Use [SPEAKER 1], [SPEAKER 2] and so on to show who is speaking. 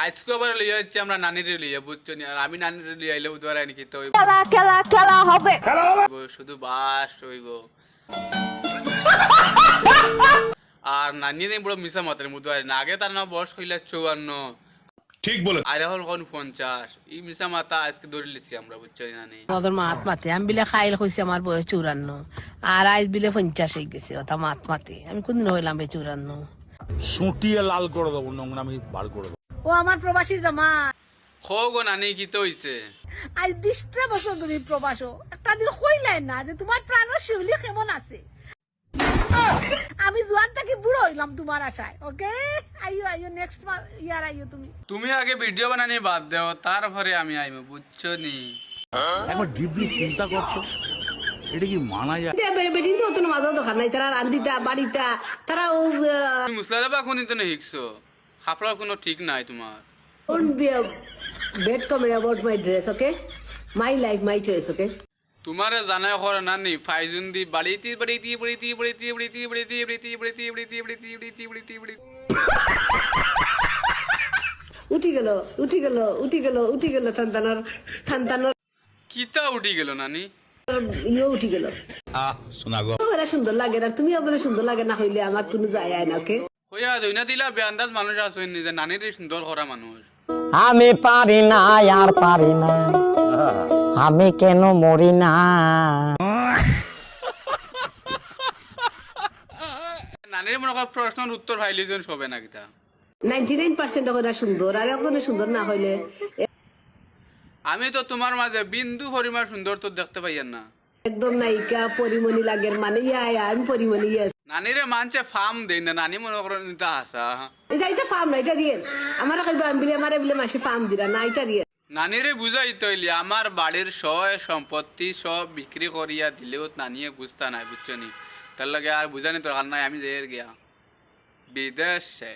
[SPEAKER 1] আজকে আবার লিয়ে যাচ্ছি আমরা নানির লিয়ে বুঝছো নি, আর আমি নানির লিয়ে আইলে বুধবার নাকি তো
[SPEAKER 2] খেলা খেলা খেলা হবে।
[SPEAKER 1] শুধু বাস হইব। আর নানি নেই বড় মিশা মাত্রে বুধবার না, আগে তার না বয়স হইলে 54
[SPEAKER 3] ঠিক বলে
[SPEAKER 1] আর এখন কোন 50, এই মিশা মাথা আজকে ধরে লিছি আমরা বুঝছো নি নানি।
[SPEAKER 4] ওদের মাত মাতে আমি বিলে খাইল কইছি আমার বয়স 54 আর আজ বিলে 50 হয়ে গেছে ওটা মাত মাতে আমি কোনদিন হইলাম 54।
[SPEAKER 3] সুটিয়ে লাল করে দেবো, নোংরামি বার করে দেবো।
[SPEAKER 4] ও আমার প্রবাসীর জামা
[SPEAKER 1] হো গো নানি কি তো হইছে?
[SPEAKER 4] আজ 20টা বছর ধরে প্রবাস একটা দিন কইলাই না যে তোমার প্রাণ শিউলি কেমন আছে। আমি জোয়ান থেকে বুড়ো হইলাম তোমার আশায়। ওকে আইও আইও নেক্সট ইয়ার আইও তুমি।
[SPEAKER 1] তুমি আগে ভিডিও বানানি বাদ দাও, তারপরে আমি আইমু বুঝছো নি।
[SPEAKER 3] একবার ডিপলি চিন্তা করতো, এটা কি মানা যায়?
[SPEAKER 4] বেটিন তো অত মাঝে দোকান নাই তারা রান্দিতা বাড়িটা তারা ও
[SPEAKER 1] তুমি মুসলাদা বা কোনি তো শিখছো, খাপড়ার কোনো ঠিক নাই তোমার।
[SPEAKER 4] Don't be a bad comment about my dress, okay? My life, my choice, okay?
[SPEAKER 1] তোমারে জানাই করে নানি ফাইজুন দি বাড়িতে বাড়িতে বাড়িতে বাড়িতে বাড়িতে বাড়িতে বাড়িতে বাড়িতে বাড়িতে বাড়িতে বাড়িতে বাড়িতে বাড়িতে
[SPEAKER 4] উঠি গেল উঠি গেল উঠি গেল উঠি গেল থানতানোর
[SPEAKER 1] কিতা উঠি গেল নানি?
[SPEAKER 4] ইয়ে উঠি গেল।
[SPEAKER 3] শোনা গো,
[SPEAKER 4] ওরা সুন্দর লাগে আর তুমি ওদের সুন্দর লাগে না হইলে আমার কোনো যায় না, ওকে?
[SPEAKER 1] হইয়া দইনা দিলা বেআন্দাজ মানুষ আছে নিজে নানির সুন্দর করা মানুষ।
[SPEAKER 2] আমি পারি না আর পারি না, আমি কেন মরি না।
[SPEAKER 1] নানির মনে কর প্রশ্নের উত্তর ভাইলিজন সবে না কিতা
[SPEAKER 4] 99% ওরা সুন্দর আর একজনের সুন্দর না হইলে
[SPEAKER 1] আমি তো তোমার মাঝে বিন্দু পরিমাণ সুন্দর তো দেখতে পাইয়েন না।
[SPEAKER 4] একদম নায়িকা পরিমণি লাগের মানে ইয়া আমি পরিমণি ইয়ে
[SPEAKER 1] নানিরে মানছে ফার্ম দেই না, নানি মনে করেন নিতা হাসা।
[SPEAKER 4] এটা ফার্ম না, এটা রিয়েল। আমার কইবা আমি বিলে আমারে বিলে মাসে ফার্ম দিরা না, এটা রিয়েল।
[SPEAKER 1] নানিরে বুঝাই তৈলি আমার বাড়ির সয় সম্পত্তি সব বিক্রি করিয়া দিলেও নানিয়ে বুঝতা নাই বুঝছো নি, তার লাগে আর বুঝানি দরকার নাই, আমি যাই গিয়া বিদেশে।